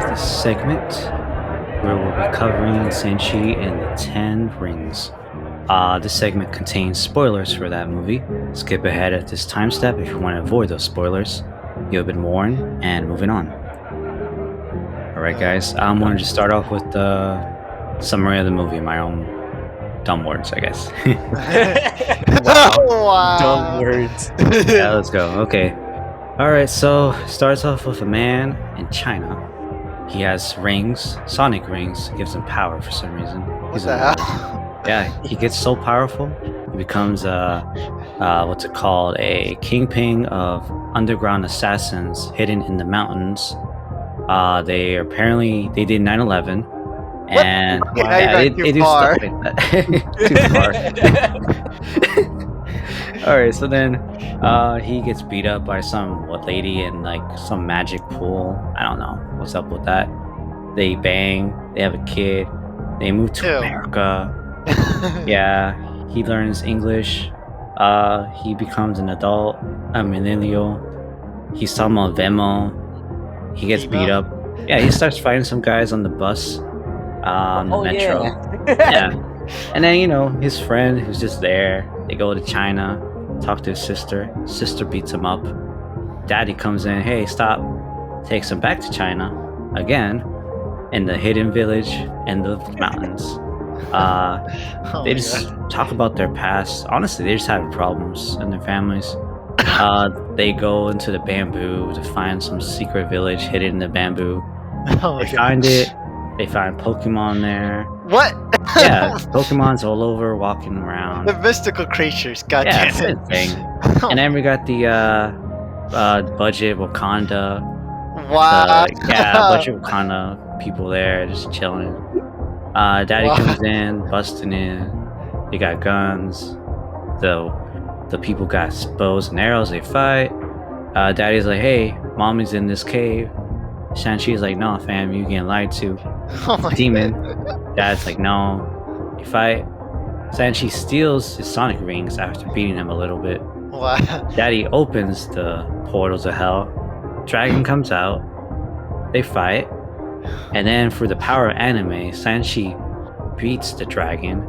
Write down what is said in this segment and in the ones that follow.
this segment where we'll be covering Shang-Chi and the Ten Rings. This segment contains spoilers for that movie. Skip ahead at this time step if you want to avoid those spoilers. You've been warned, and moving on. Alright guys, I'm going to just start off with the summary of the movie in my own dumb words, I guess. Wow. Dumb words. Yeah, let's go. Okay. Alright, so starts off with a man in China. He has rings, sonic rings, gives him power for some reason. What the hell? Yeah, he gets so powerful, he becomes what's it called? A kingpin of underground assassins hidden in the mountains. They did 9/11, and Yeah, they do far. stuff like that. Too far. All right, so then he gets beat up by some lady in like some magic pool. I don't know what's up with that. They bang. They have a kid. They move to Ew. America. Yeah, he learns English. He becomes an adult, a millennial. He's talking about Venmo. He gets beat up. Yeah, he starts fighting some guys on the bus, on the metro. Yeah. And then, his friend who's just there, they go to China, talk to his sister. Sister beats him up. Daddy comes in, hey, stop. Takes him back to China again, in the hidden village in the mountains. They just talk about their past. Honestly, they just have problems in their families. They go into the bamboo to find some secret village hidden in the bamboo. They find it. They find Pokemon there. What? Yeah, Pokemon's all over, walking around. The mystical creatures, Yeah, goddamn same thing. And then we got the budget Wakanda. Wow. Budget Wakanda people there just chilling. Daddy comes in, busting in. They got guns. The people got bows and arrows. They fight. Daddy's like, hey, mommy's in this cave. Shang-Chi's like, no, fam, you getting lied to. Oh my Demon. God. Dad's like, no. They fight. Shang-Chi steals his sonic rings after beating him a little bit. Wow. Daddy opens the portals of hell. Dragon comes out. They fight. And then for the power of anime, Shang-Chi beats the dragon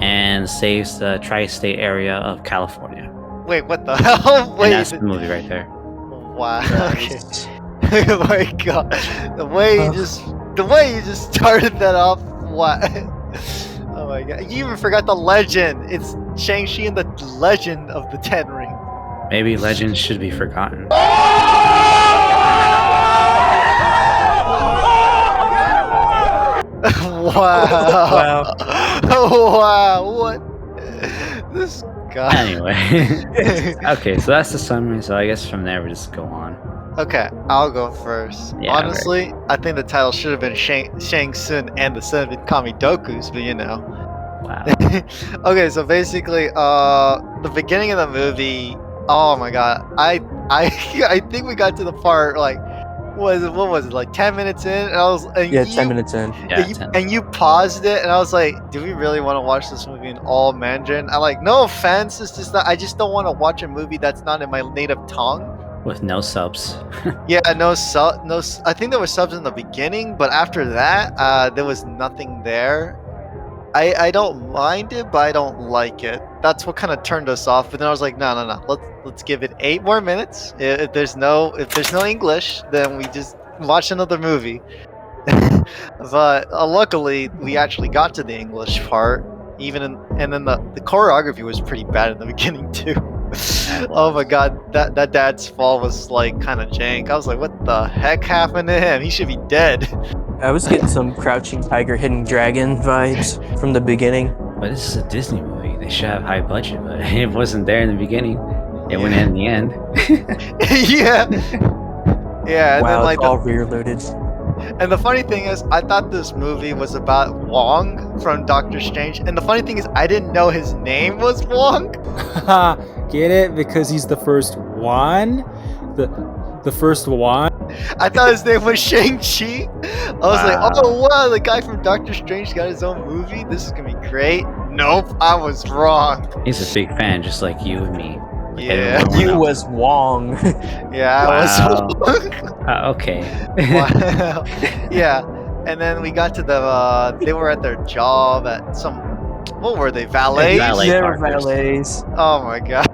and saves the tri-state area of California. Wait, what the hell? And Wait. that's the movie right there. Wow. Okay. Oh my God. The way you just started that off. What? Oh my God. You even forgot the legend. It's Shang-Chi and the Legend of the Ten Rings. Maybe legends should be forgotten. Wow. Wow. What? This guy. Anyway. Okay, so that's the summary. So I guess from there we just go on. Okay, I'll go first. Yeah, Honestly, I think the title should have been Shang Tsung and the Seven Kamidokus, but Wow. Okay, so basically, the beginning of the movie. Oh my God, I think we got to the part like, what was it like 10 minutes in? And I was 10 minutes in. Yeah, and you paused it, and I was like, do we really want to watch this movie in all Mandarin? I'm like, no offense, it's just that I just don't want to watch a movie that's not in my native tongue. with no subs. Yeah, no. I think there were subs in the beginning, but after that, there was nothing there. I don't mind it, but I don't like it. That's what kind of turned us off. But then I was like, no. Let's give it 8 more minutes. If there's no English, then we just watch another movie. But luckily, we actually got to the English part. And then the choreography was pretty bad in the beginning too. Oh my God, that dad's fall was like kind of jank. I was like, what the heck happened to him? He should be dead. I was getting some Crouching Tiger, Hidden Dragon vibes from the beginning. But this is a Disney movie. They should have high budget, but it wasn't there in the beginning. It went in the end. Yeah. Yeah, and Wow, then like it's all rear-loaded. and the funny thing is, I thought this movie was about Wong from Doctor Strange. And the funny thing is, I didn't know his name was Wong. Get it? Because he's the first one? The first one? I thought his name was Shang-Chi. I was like, oh wow, the guy from Doctor Strange got his own movie. This is gonna be great. Nope, I was wrong. He's a big fan, just like you and me. Like, Yeah. everyone You else. was Wong. Yeah, I was. Okay. Wow. Yeah, and then we got to the. They were at their job at some. What were they? Valets. Valet They're parkers. valets. Oh my god.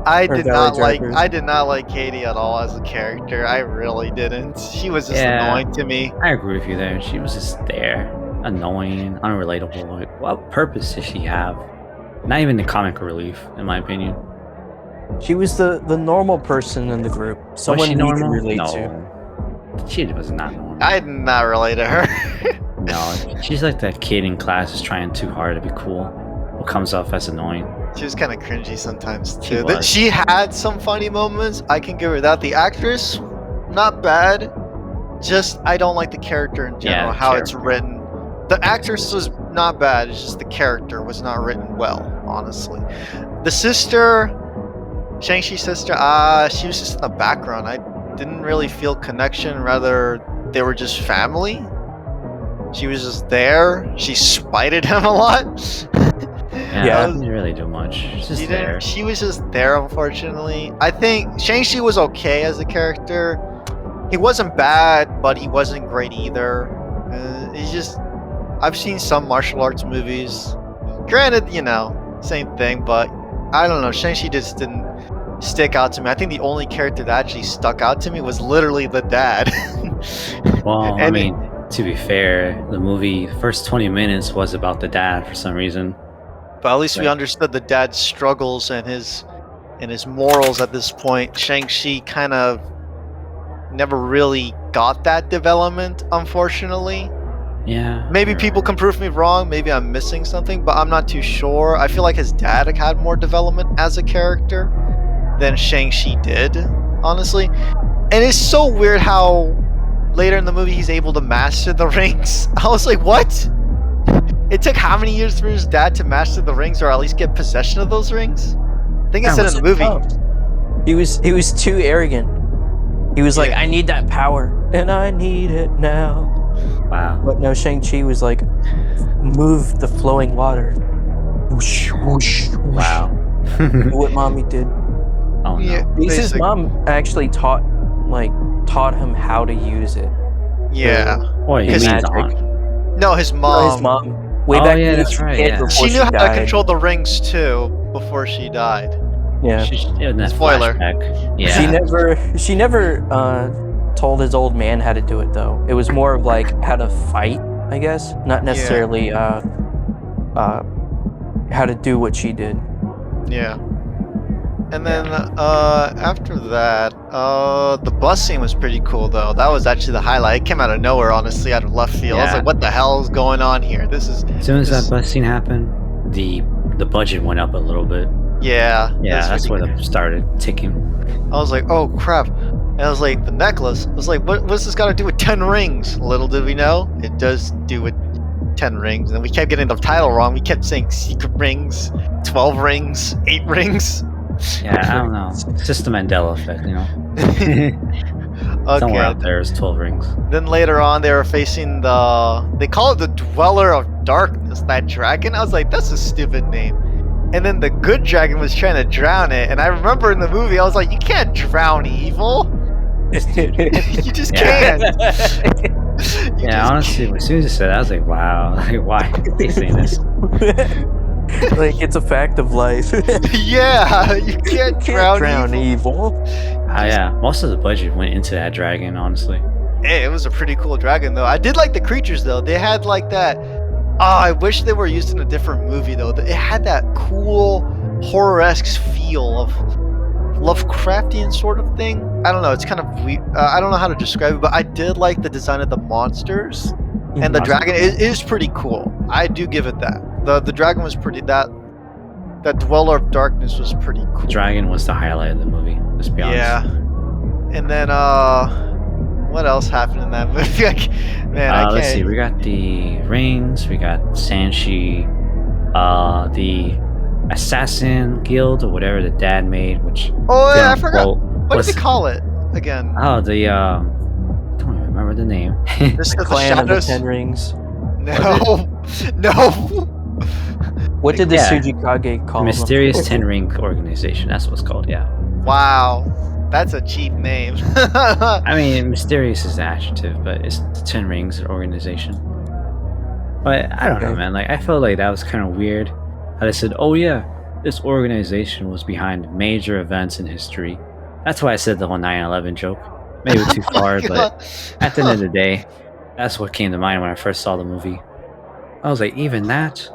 I Or did valet not like. drivers. I did not like Katie at all as a character. I really didn't. She was just Yeah. annoying to me. I agree with you there. She was just there, annoying, unrelatable. Like, what purpose did she have? Not even the comic relief, in my opinion. She was the normal person in the group. Was Someone she we could normal? relate No. to. She was not normal. I did not relate to her. No, she's like that kid in class who's trying too hard to be cool. What comes off as annoying. She was kind of cringy sometimes She too. was. She had some funny moments. I can give her that. The actress, not bad. Just I don't like the character in general. Yeah, How it's character. written. The actress was not bad. It's just the character was not written well. Honestly, the sister, Shang-Chi's sister. She was just in the background. I didn't really feel connection. Rather, they were just family. She was just there. She spited him a lot. Yeah. She didn't really do much. She's just She there. didn't. She was just there, unfortunately. I think Shang-Chi was okay as a character. He wasn't bad, but he wasn't great either. He's just. I've seen some martial arts movies. Granted, same thing, but I don't know. Shang-Chi just didn't stick out to me. I think the only character that actually stuck out to me was literally the dad. Well, I And mean, to be fair, the movie first 20 minutes was about the dad for some reason. But at least we Right. understood the dad's struggles and his morals at this point. Shang-Chi kind of never really got that development, unfortunately. Yeah. Maybe you're people right. can prove me wrong. Maybe I'm missing something, but I'm not too sure. I feel like his dad had more development as a character than Shang-Chi did, honestly. And it's so weird how later in the movie he's able to master the rings. I was like, what? It took how many years for his dad to master the rings, or at least get possession of those rings? I think it said in the movie. He was too arrogant. He was like, Yeah. I need that power, and I need it now. Wow. But no, Shang-Chi was like, move the flowing water. Whoosh, whoosh, whoosh. Wow. Do what mommy did. Oh no. Yeah, Because his basic- mom actually taught him how to use it. Yeah. Boy, you His mean his magic. aunt? No, his mom. His mom. Way Oh, back yeah, when he that's was a right, kid yeah. before She knew how to died. control the rings too before she died. Yeah. In that Spoiler. flashback. Yeah. She never told his old man how to do it though. It was more of like how to fight, I guess, not necessarily how to do what she did. Yeah. And then after that, the bus scene was pretty cool though. That was actually the highlight. It came out of nowhere, honestly, out of left field. I was Yeah. like, what the hell is going on here? This is As soon as this- that bus scene happened, the budget went up a little bit. yeah. Yeah, that's really where it started ticking. I was like, oh crap. And I was like, the necklace. I was like, what's this got to do with 10 rings? Little did we know, it does do with 10 rings. And we kept getting the title wrong. We kept saying secret rings, 12 rings, 8 rings. Yeah, I don't know. It's just the Mandela effect, you know? Somewhere out there is 12 rings. Then later on, they were facing they call it the Dweller of Darkness, that dragon. I was like, that's a stupid name. And then the good dragon was trying to drown it. And I remember in the movie, I was like, you can't drown evil. You just Yeah. can't. You Yeah, just honestly, as soon as you said that, I was like, wow, like, why are they saying this? Like it's a fact of life. Yeah, you can't drown evil. evil. Yeah, most of the budget went into that dragon, honestly. Hey, it was a pretty cool dragon, though. I did like the creatures, though. They had like that. Oh, I wish they were used in a different movie, though. It had that cool horror-esque feel of Lovecraftian sort of thing. I don't know. It's kind of weird. I don't know how to describe it, but I did like the design of the monsters, and the Awesome. dragon is pretty cool. I do give it that. The dragon was pretty. That Dweller of Darkness was pretty cool. Dragon was the highlight of the movie, let's be honest. Yeah. And then what else happened in that movie? I can't. Let's see, we got the rings, we got Sanshi, the Assassin Guild, or whatever the dad made, which... Oh yeah, I didn't forgot. quote, What was- did they call it again? Oh, the, I don't even remember the name. This the Clan of the Shadows. Ten Rings. No, no. What did the Yeah. Tsujikage call Mysterious them? Ten Ring Organization. That's what it's called. Yeah. Wow, that's a cheap name. I mean, mysterious is the adjective, but it's the Ten Rings organization. But I don't know, Okay. man. Like, I felt like that was kind of weird. How they said, "Oh yeah, this organization was behind major events in history." That's why I said the whole 9/11 joke. Maybe too Oh my far, but God. at the end of the day, that's what came to mind when I first saw the movie. I was like, even that,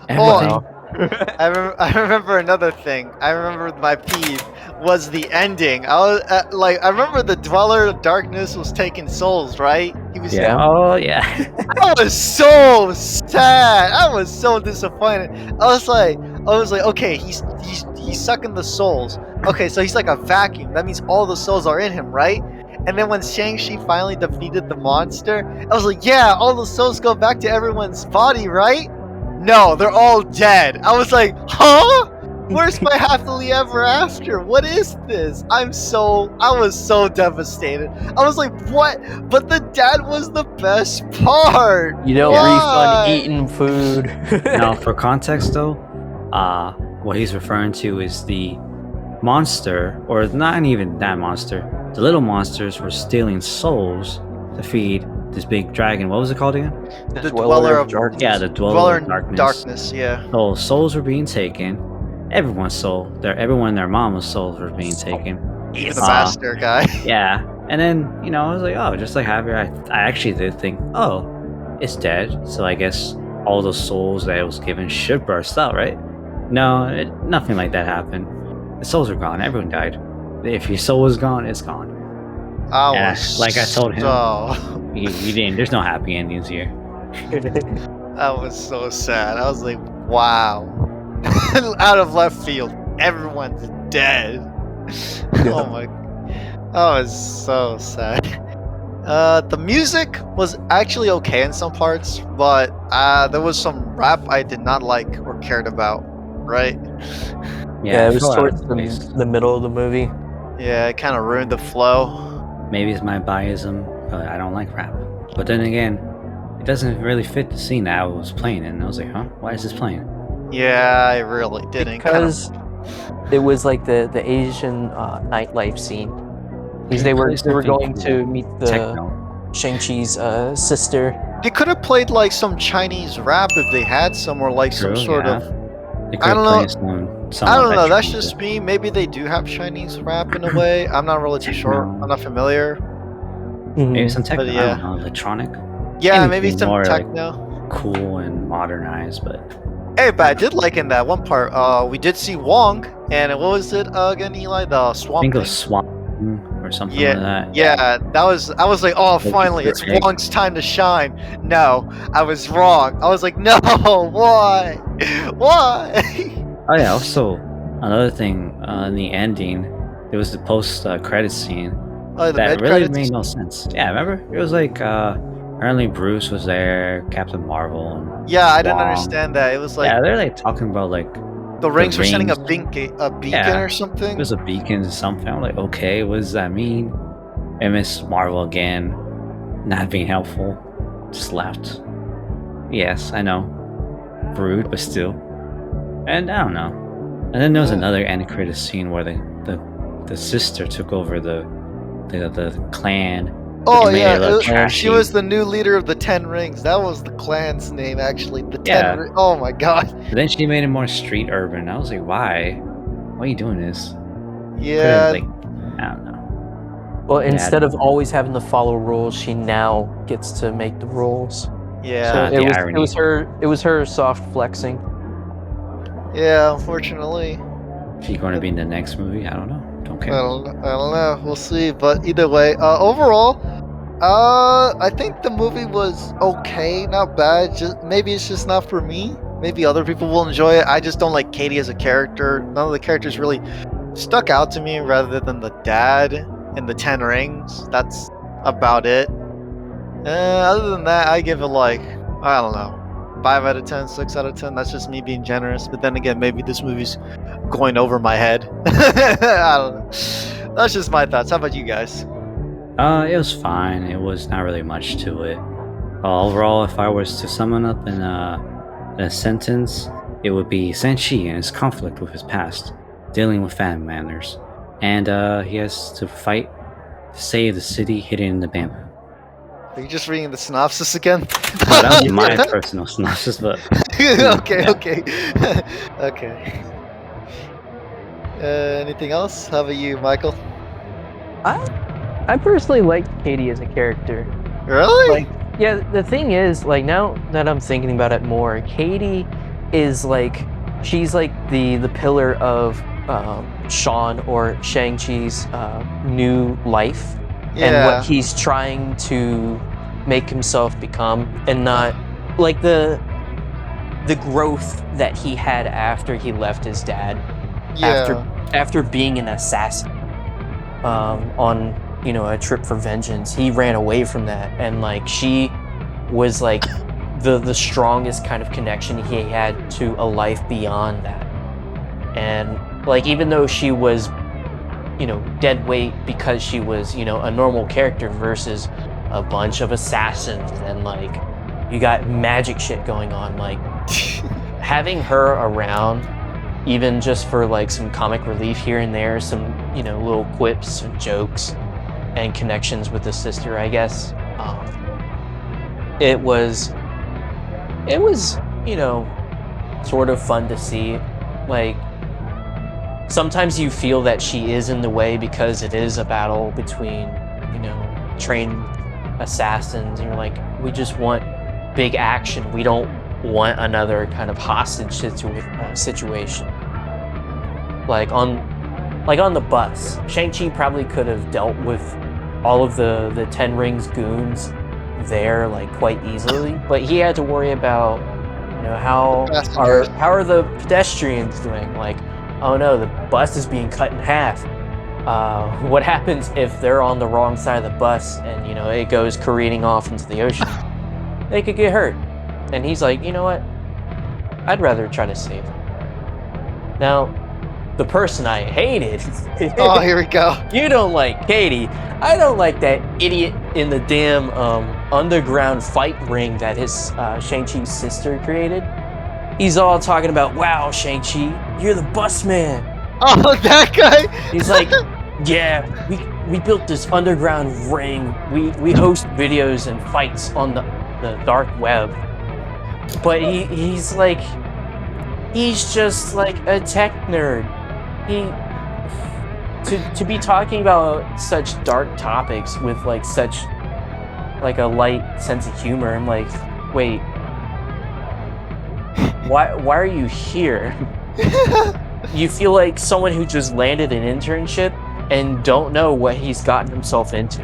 Oh, everything. I remember another thing. I remember my peeve was the ending. I was I remember the Dweller of Darkness was taking souls, right? He was. Yeah. Yeah. Oh yeah. I was so sad. I was so disappointed. I was like, okay, he's sucking the souls. Okay, so he's like a vacuum. That means all the souls are in him, right? And then when Shang-Chi finally defeated the monster, I was like, yeah, all the souls go back to everyone's body, right? No, they're all dead. I was like, huh? Where's my happily ever after? What is this? I was so devastated. I was like, what? But the dad was the best part. You don't Why? refund eating food. Now, for context, though, what he's referring to is the monster, or not even that monster. The little monsters were stealing souls to feed this big dragon. What was it called again? The The Dweller of Dweller- Darkness. Yeah, the Dweller Dweller in of Darkness. darkness, yeah. So souls were being taken. Everyone's soul, everyone in their mama's souls were being taken. Even the master guy. Yeah, and then I was like, oh, just like happy. I actually did think, oh, it's dead. So I guess all those souls that it was given should burst out, right? No, nothing like that happened. The souls are gone. Everyone died. If your soul is gone, it's gone. I Yeah, was like I told him. so- You didn't. There's no happy endings here. I was so sad. I was like, wow. Out of left field, everyone's dead. Oh my. I was so sad. The music was actually okay in some parts, but there was some rap I did not like or cared about, right? Yeah, it was fell out of towards place. the middle of the movie. Yeah, it kind of ruined the flow. Maybe it's my biasm, but I don't like rap. But then again, it doesn't really fit the scene that I was playing in. I was like, huh? Why is this playing? Yeah, I really didn't. Because it was like the Asian nightlife scene. Because they were going to meet the Techno. Shang-Chi's sister. They could have played like some Chinese rap if they had some, or like some True, sort yeah. of. They I don't could've know. played some I don't know. that That's transit. just me. Maybe they do have Chinese rap in a way. I'm not really too sure. No. I'm not familiar. Maybe Mhm. some techno. But I yeah. don't know, electronic. Yeah, maybe Anything some more, like, techno. cool and modernized, but Hey, but I did like in that one part. We did see Wong, and what was it again, Eli? The I swamp think it thing. was Swamp or something Yeah, like that. Yeah, that was. I was like, oh, Like, finally, your it's egg. Wong's time to shine. No, I was wrong. I was like, no, why, why? Oh yeah. Also, another thing in the ending, there was the post credit scene Oh, the that mid really credits. made no sense. Yeah, remember? It was like apparently Bruce was there, Captain Marvel, and Yeah, I didn't Wong. understand that. It was like yeah, they're like talking about like the rings were sending a rings. beacon Yeah. or it something. was a beacon or something. I'm like, okay, what does that mean? And Miss Marvel again, not being helpful, just left. Yes, I know, rude, but still. And I don't know. And then there was Yeah. another end credit scene where the sister took over the clan. Oh It made yeah, it look she trashy. was the new leader of the Ten Rings. That was the clan's name, actually. The Yeah. Oh my god. But then she made it more street urban. I was like, why? Why are you doing this? Yeah. Could've, like, I don't know. Well, Yeah, instead I of always having to follow rules, she now gets to make the rules. yeah. So the it irony. was her soft flexing. Yeah. Unfortunately. Is she going to be in the next movie? I don't know. Don't I care. don't know. We'll see. But either way, overall, I think the movie was okay, not bad. Just maybe it's just not for me. Maybe other people will enjoy it. I just don't like Katie as a character. None of the characters really stuck out to me, rather than the dad and the Ten Rings. That's about it. Other than that, I give it like, I don't know, 5 out of 10, 6 out of 10. That's just me being generous. But then again, maybe this movie's going over my head. I don't know. That's just my thoughts. How about you guys? It was fine. It was not really much to it. Overall, if I was to sum it up in a sentence, it would be Shang-Chi and his conflict with his past, dealing with fan manners, and he has to fight to save the city hidden in the bamboo. Are you just reading the synopsis again? No, that was my personal synopsis, but okay, yeah. okay. Anything else? How about you, Michael? I personally liked Katie as a character. Really? Like, yeah, the thing is, like, now that I'm thinking about it more, Katie is like, she's like the pillar of Sean or Shang-Chi's new life, and what he's trying to make himself become, and not like the growth that he had after he left his dad, after being an assassin on a trip for vengeance. He ran away from that, and like she was like the strongest kind of connection he had to a life beyond that. And like, even though she was dead weight because she was a normal character versus a bunch of assassins, and like you got magic shit going on, like having her around, even just for like some comic relief here and there, some little quips and jokes and connections with the sister, I guess. It was sort of fun to see. Like, sometimes you feel that she is in the way because it is a battle between trained assassins, and you're like, we just want big action, we don't want another kind of hostage situation. Like on the bus, Shang-Chi probably could have dealt with all of the Ten Rings goons there like quite easily, but he had to worry about how are the pedestrians doing? Like, oh no, the bus is being cut in half. What happens if they're on the wrong side of the bus and it goes careening off into the ocean? They could get hurt. And he's like, you know what? I'd rather try to save them. Now, the person I hated. Oh, here we go. You don't like Katie. I don't like that idiot in the damn underground fight ring that his Shang-Chi's sister created. He's all talking about, wow, Shang-Chi, you're the bus man. Oh, that guy? He's like, yeah, we built this underground ring. We host videos and fights on the dark web. But he's just like a tech nerd. To be talking about such dark topics with like such like a light sense of humor, I'm like, wait, why are you here? You feel like someone who just landed an internship and don't know what he's gotten himself into.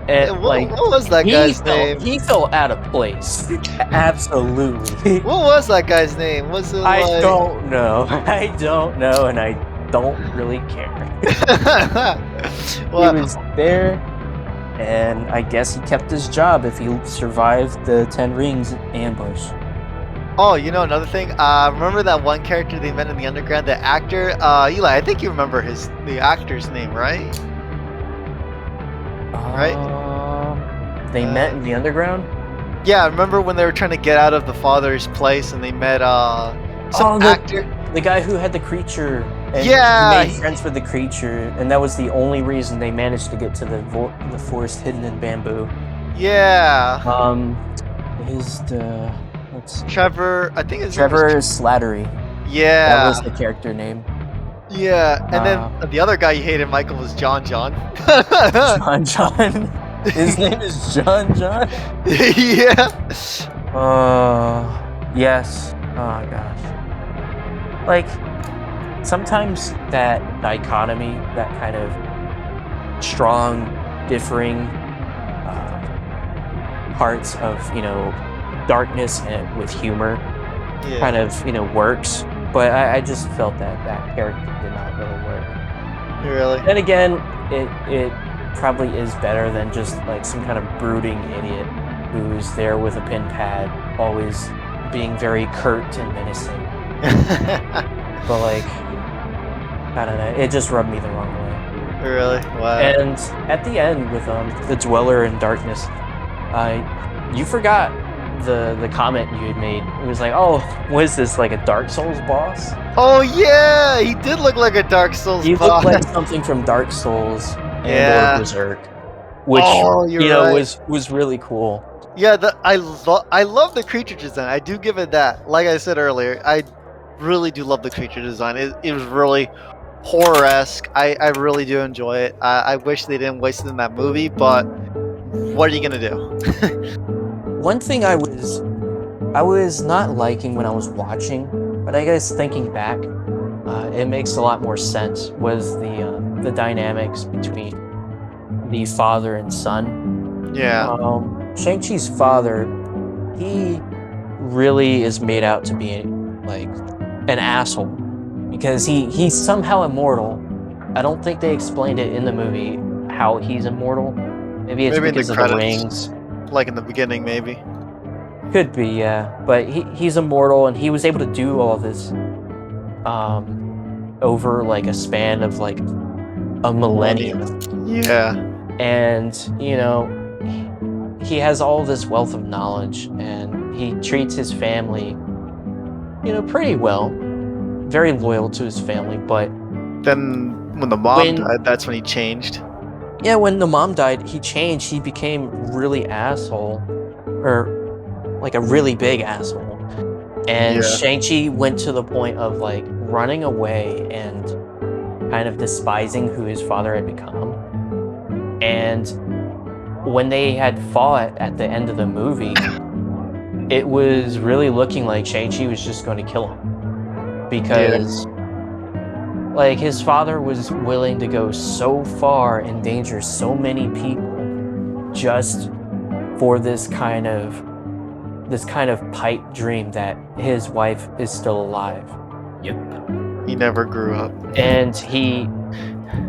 And what was that guy's name? He felt out of place. Absolutely. What was that guy's name? Was it I don't know, and I don't really care. Well, he was there, and I guess he kept his job if he survived the Ten Rings ambush. Oh, another thing. Remember that one character they met in the underground? The actor, Eli. I think you remember the actor's name, right? Right? They met in the underground? Yeah, remember when they were trying to get out of the father's place and they met some actor? The guy who had the creature and made friends with the creature, and that was the only reason they managed to get to the forest hidden in bamboo. Yeah. Trevor, I think his Trevor Slattery. Yeah. That was the character name. Yeah, and then the other guy you hated, Michael, was John. John. His name is John. Yeah. Yes. Oh gosh. Like, sometimes that dichotomy, that kind of strong, differing parts of darkness and with humor, kind of works. But I just felt that character did not really work. Really? Then again, it probably is better than just like some kind of brooding idiot who's there with a pen pad, always being very curt and menacing. But like, I don't know, it just rubbed me the wrong way. Really? Wow. And at the end with the Dweller in Darkness, you forgot the comment you had made. It was like, oh, what is this, like a Dark Souls boss? Oh yeah, he did look like a Dark Souls He boss. looked like something from Dark Souls and Yeah. or Berserk, which you're right. was really cool. Yeah, I love the creature design. I do give it that. Like I said earlier, I really do love the creature design. It was really horror-esque. I really do enjoy it. I wish they didn't waste it in that movie, but what are you gonna do? One thing I was not liking when I was watching, but I guess thinking back, it makes a lot more sense, was the dynamics between the father and son. Yeah. Shang-Chi's father, he really is made out to be like an asshole because he's somehow immortal. I don't think they explained it in the movie how he's immortal. Maybe it's because of the rings. Like in the beginning, maybe. Could be, yeah. But he's immortal, and he was able to do all this over like a span of like a millennium. Yeah. And, you know, he has all this wealth of knowledge, and he treats his family, you know, pretty well. Very loyal to his family, but then when the mom died, that's when he changed. Yeah, when the mom died, he changed. He became really asshole, or like a really big asshole. And Shang-Chi went to the point of like running away and kind of despising who his father had become. And when they had fought at the end of the movie, it was really looking like Shang-Chi was just going to kill him. Because like his father was willing to go so far, endanger so many people just for this kind of pipe dream that his wife is still alive. Yep. He never grew up. And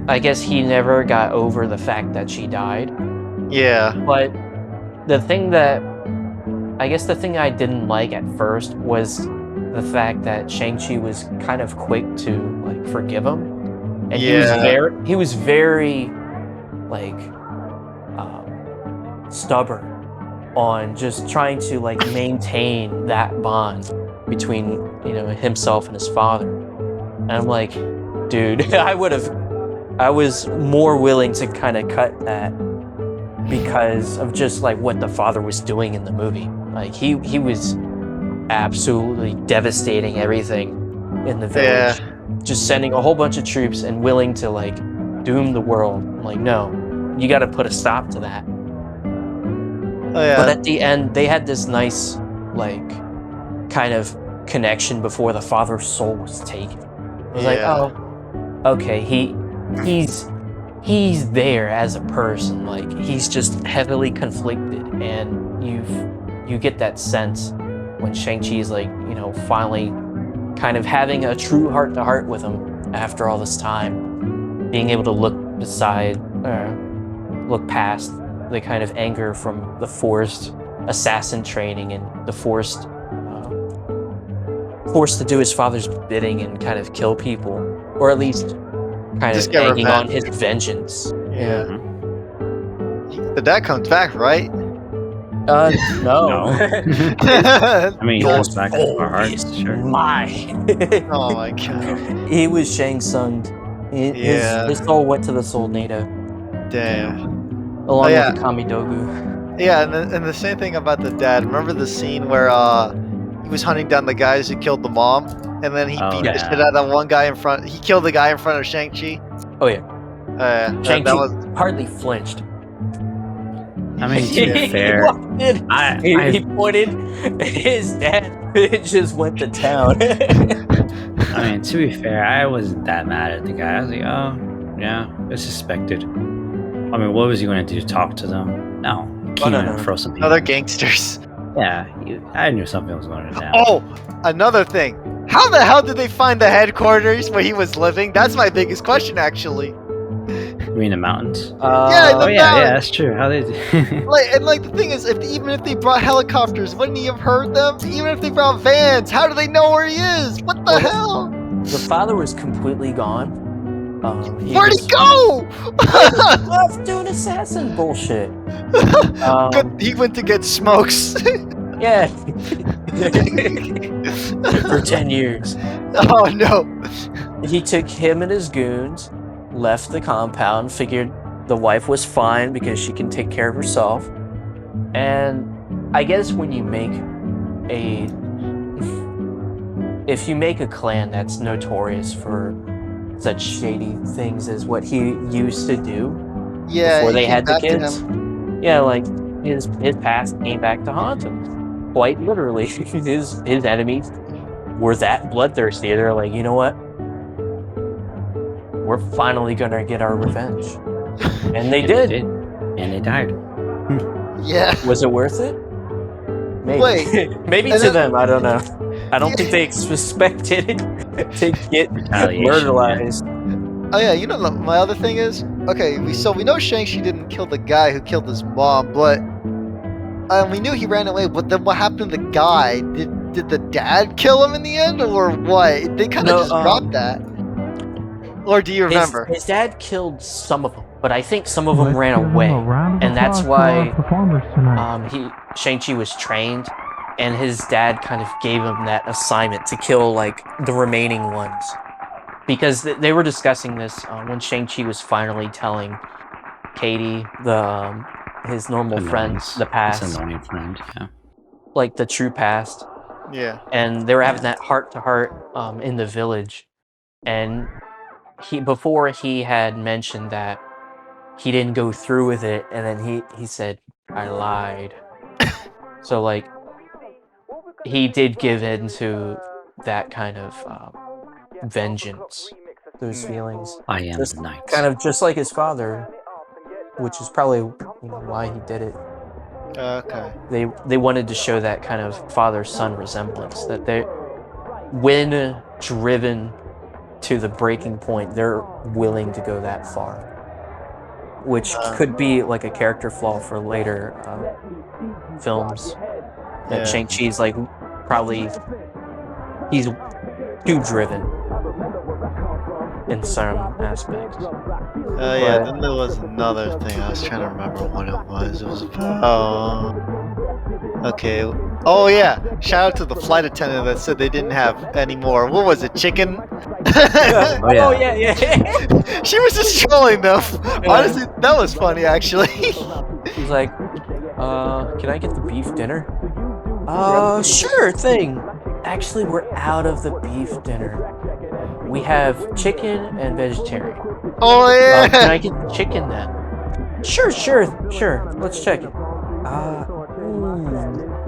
I guess he never got over the fact that she died. Yeah. But the thing I didn't like at first was the fact that Shang-Chi was kind of quick to like forgive him. And he was very like stubborn on just trying to like maintain that bond between, you know, himself and his father. And I'm like, dude, I was more willing to kind of cut that because of just like what the father was doing in the movie. Like he was absolutely devastating everything in the village. Just sending a whole bunch of troops and willing to like doom the world. I'm like, no, you got to put a stop to that. But at the end, they had this nice, like, kind of connection before the father's soul was taken. It was like, oh, okay, he's there as a person. Like, he's just heavily conflicted, and you get that sense when Shang-Chi's like, you know, finally kind of having a true heart-to-heart with him after all this time, being able to look past the kind of anger from the forced assassin training and the forced to do his father's bidding and kind of kill people, or at least kind of hanging on his vengeance. Yeah. The dad comes back, right? No. I mean, he comes back in our hearts, sure. Oh my god. He was Shang Tsung. His soul went to the Soulnado. Damn. Along with the Kamidogu. Yeah, and the same thing about the dad. Remember the scene where he was hunting down the guys who killed the mom, and then he beat the shit out of that one guy in front. He killed the guy in front of Shang-Chi. Oh yeah. Shang-Chi hardly flinched. I mean, to be fair, he pointed. His dad just went to town. I mean, to be fair, I wasn't that mad at the guy. I was like, oh, yeah, it's suspected. I mean, what was he going to do? Talk to them? No. Throw some people. Other gangsters. Yeah, I knew something was going to happen. Oh, another thing. How the hell did they find the headquarters where he was living? That's my biggest question, actually. You mean the mountains? Yeah, that's true. How they do? the thing is, even if they brought helicopters, wouldn't he have heard them? Even if they brought vans, how do they know where he is? What the hell? The father was completely gone. Where'd he go? Off doing assassin bullshit. He went to get smokes. Yeah. For 10 years. Oh no. He took him and his goons, left the compound, figured the wife was fine because she can take care of herself. And I guess when you make if you make a clan that's notorious for such shady things as what he used to do before it they came had the back to kids, him. yeah, like his past came back to haunt him. Quite literally, his enemies were that bloodthirsty. They're like, you know what? We're finally gonna get our revenge, and they did. And they died. Yeah. Was it worth it? Maybe. Wait. Maybe and to then- them. I don't know. I don't think they expected it to get Retaliation, murderized. Oh yeah, you know my other thing is okay. We know Shang-Chi didn't kill the guy who killed his mom, but we knew he ran away. But then what happened to the guy? Did the dad kill him in the end, or what? They kind of just dropped that. Or do you remember? His dad killed some of them, but I think some of them ran away, and that's why Shang-Chi was trained, and his dad kind of gave him that assignment to kill like the remaining ones, because they were discussing this when Shang-Chi was finally telling Katie, his normal friend, the past, his annoying friend, yeah, like the true past. Yeah. And they were having that heart-to-heart in the village, and before he had mentioned that he didn't go through with it, and then he said, I lied. So like he did give in to that kind of vengeance, those feelings. I am just the knight. Kind of just like his father, which is probably why he did it. Okay. They wanted to show that kind of father-son resemblance, that they, when driven to the breaking point, they're willing to go that far, which could be like a character flaw for later films. That Shang-Chi's like probably he's too driven in some aspects. Yeah, then there was another thing. I was trying to remember what it was. It was about... Okay. Oh yeah! Shout out to the flight attendant that said they didn't have any more. What was it? Chicken? Oh yeah. She was just trolling them. Honestly, that was funny actually. He's like, can I get the beef dinner? Sure thing. Actually, we're out of the beef dinner. We have chicken and vegetarian. Oh yeah. Can I get the chicken then? Sure. Let's check it.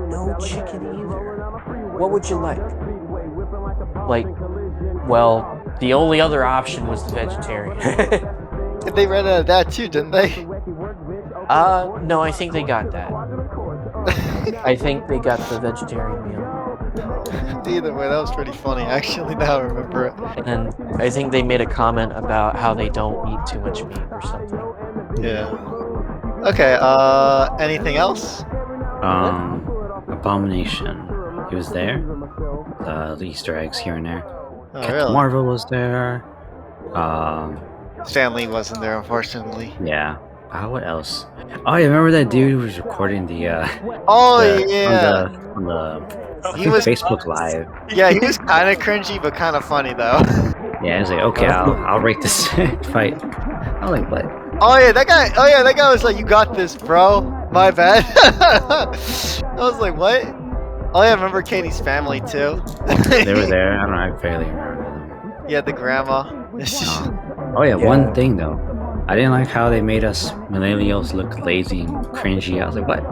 No chicken either. What would you like? Like, well, the only other option was the vegetarian. They ran out of that too, didn't they? No, I think they got that. I think they got the vegetarian meal. Either way, that was pretty funny actually, now I remember it. And I think they made a comment about how they don't eat too much meat or something. Yeah. Okay, anything else? Abomination. He was there. The Easter eggs here and there. Oh, Captain really? Marvel was there. Stan Lee wasn't there, unfortunately. Yeah. What else? Oh, you remember that dude who was recording the Oh yeah, yeah. on the He was Facebook Live. Yeah, he was kind of cringy, but kind of funny though. Yeah, I was like, okay, I'll rate this fight. I was like, what? Oh yeah, that guy was like, "You got this, bro. My bad." I was like, "What?" Oh yeah, I remember Katie's family too. They were there. I don't know. I barely remember them. Yeah, the grandma. Oh yeah, one thing though. I didn't like how they made us millennials look lazy and cringy. I was like, what?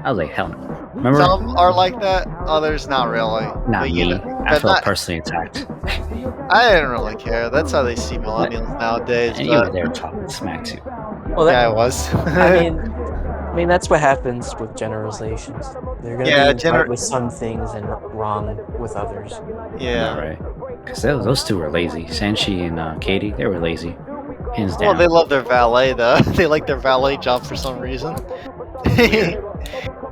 I was like, hell no. Remember? Some are like that, others not really. Not But, me. I felt personally attacked. I didn't really care. That's how they see millennials nowadays. And you were there talking smack too. Well, Yeah, I was. I mean that's what happens with generalizations. They're gonna be right with some things and wrong with others. Yeah. Right. Because those two were lazy. Shang-Chi and Katie, they were lazy. Hands down. Well, they love their valet though. They like their valet job for some reason.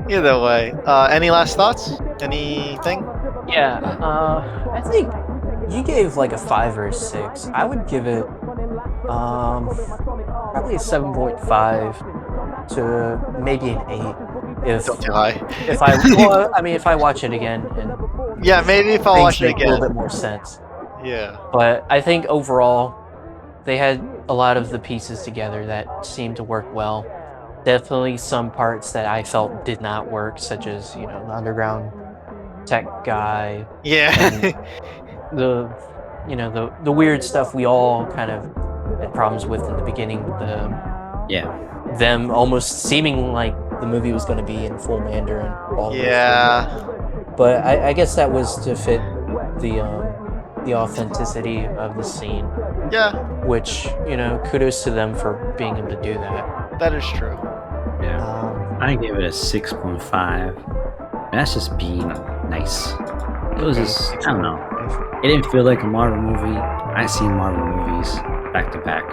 Either way. Any last thoughts? Anything? Yeah. I think you gave like a 5 or a 6. I would give it probably a 7.5 to maybe an 8. If Still too high. if I watch it again and Yeah, maybe if I things watch it make a little again. bit more sense. Yeah. But I think overall, they had a lot of the pieces together that seemed to work well. Definitely some parts that I felt did not work, such as the underground tech guy, Yeah. the the weird stuff we all kind of had problems with in the beginning, with them almost seeming like the movie was going to be in full Mandarin all the way through. But I guess that was to fit the authenticity of the scene. Yeah. Which, kudos to them for being able to do that. That is true. Yeah. I gave it a 6.5. That's just being nice. It was just, I don't know. It didn't feel like a Marvel movie. I've seen Marvel movies back to back.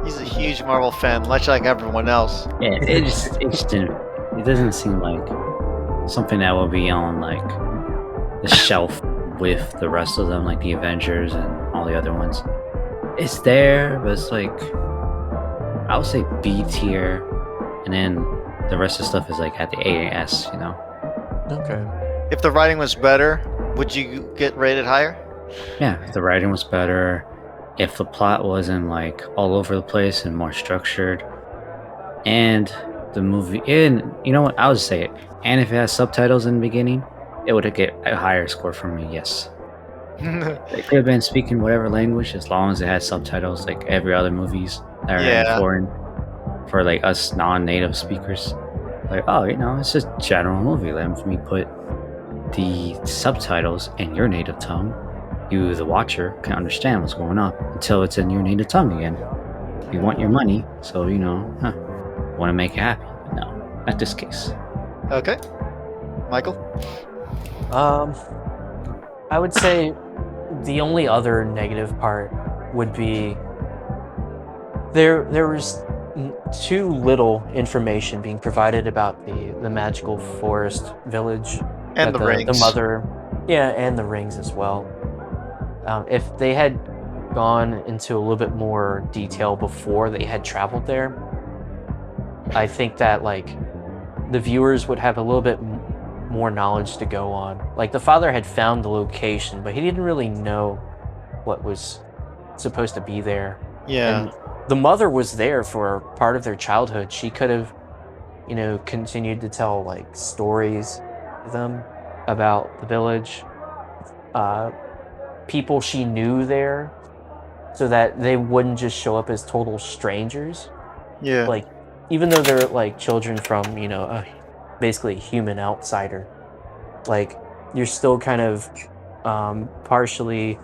He's a huge Marvel fan, much like everyone else. Yeah, it just didn't. It doesn't seem like something that will be on like the shelf with the rest of them, like the Avengers and all the other ones. It's there, but it's like, I would say B tier, and then the rest of the stuff is like at the AAS, Okay. If the writing was better, would you get rated higher? Yeah, if the writing was better, if the plot wasn't like all over the place and more structured, and the movie, and you know what, I'll just say it, and if it has subtitles in the beginning, it would get a higher score from me, yes. It could have been speaking whatever language as long as it had subtitles like every other movies that are in foreign for like us non-native speakers. Like, oh, it's just a general movie. Let me put the subtitles in your native tongue. You, the watcher, can understand what's going on until it's in your native tongue again. You want your money, so want to make it happy. But no, not this case. Okay. Michael? I would say the only other negative part would be there was too little information being provided about the magical forest village and the rings. The mother, and the rings as well. If they had gone into a little bit more detail before they had traveled there, I think that like the viewers would have a little bit more knowledge to go on. Like the father had found the location, but he didn't really know what was supposed to be there. Yeah. And the mother was there for part of their childhood. She could have, continued to tell like stories to them about the village, people she knew there, so that they wouldn't just show up as total strangers. Yeah. Like, even though they're like children from, basically a human outsider, like you're still kind of partially,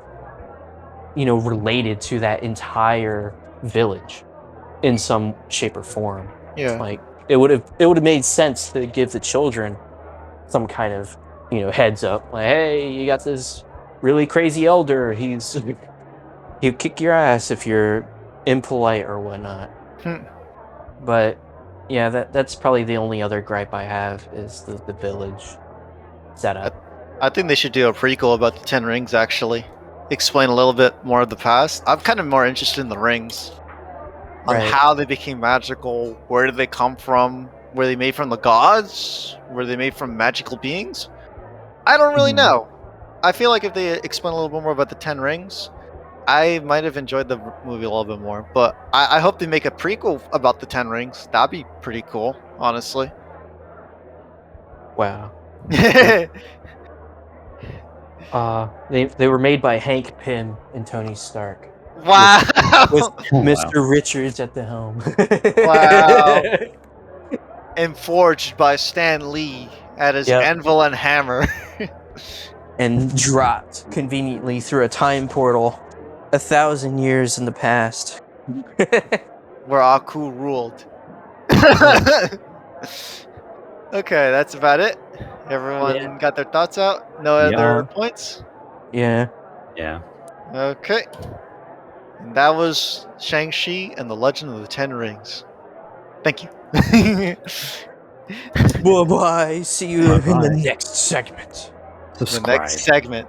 related to that entire village in some shape or form. Yeah. Like it would have made sense to give the children some kind of, heads up. Like, hey, you got this really crazy elder. He'll kick your ass if you're impolite or whatnot. But yeah, that's probably the only other gripe I have is the village setup. I think they should do a prequel about the 10 rings, actually. Explain a little bit more of the past. I'm kind of more interested in the rings. On how they became magical, where did they come from? Were they made from the gods? Were they made from magical beings? I don't really know. I feel like if they explain a little bit more about the 10 rings, I might have enjoyed the movie a little bit more. But I hope they make a prequel about the 10 rings. That'd be pretty cool, honestly. Wow. They were made by Hank Pym and Tony Stark. Wow. With Mr. Richards at the helm. Wow. And forged by Stan Lee at his anvil and hammer. And dropped conveniently through a time portal 1,000 years in the past. Where Aku ruled. Okay, that's about it. Everyone got their thoughts out? No other points? Yeah. Okay. And that was Shang-Chi and the Legend of the Ten Rings. Thank you. Bye-bye. See you in the next segment. Subscribe. The next segment.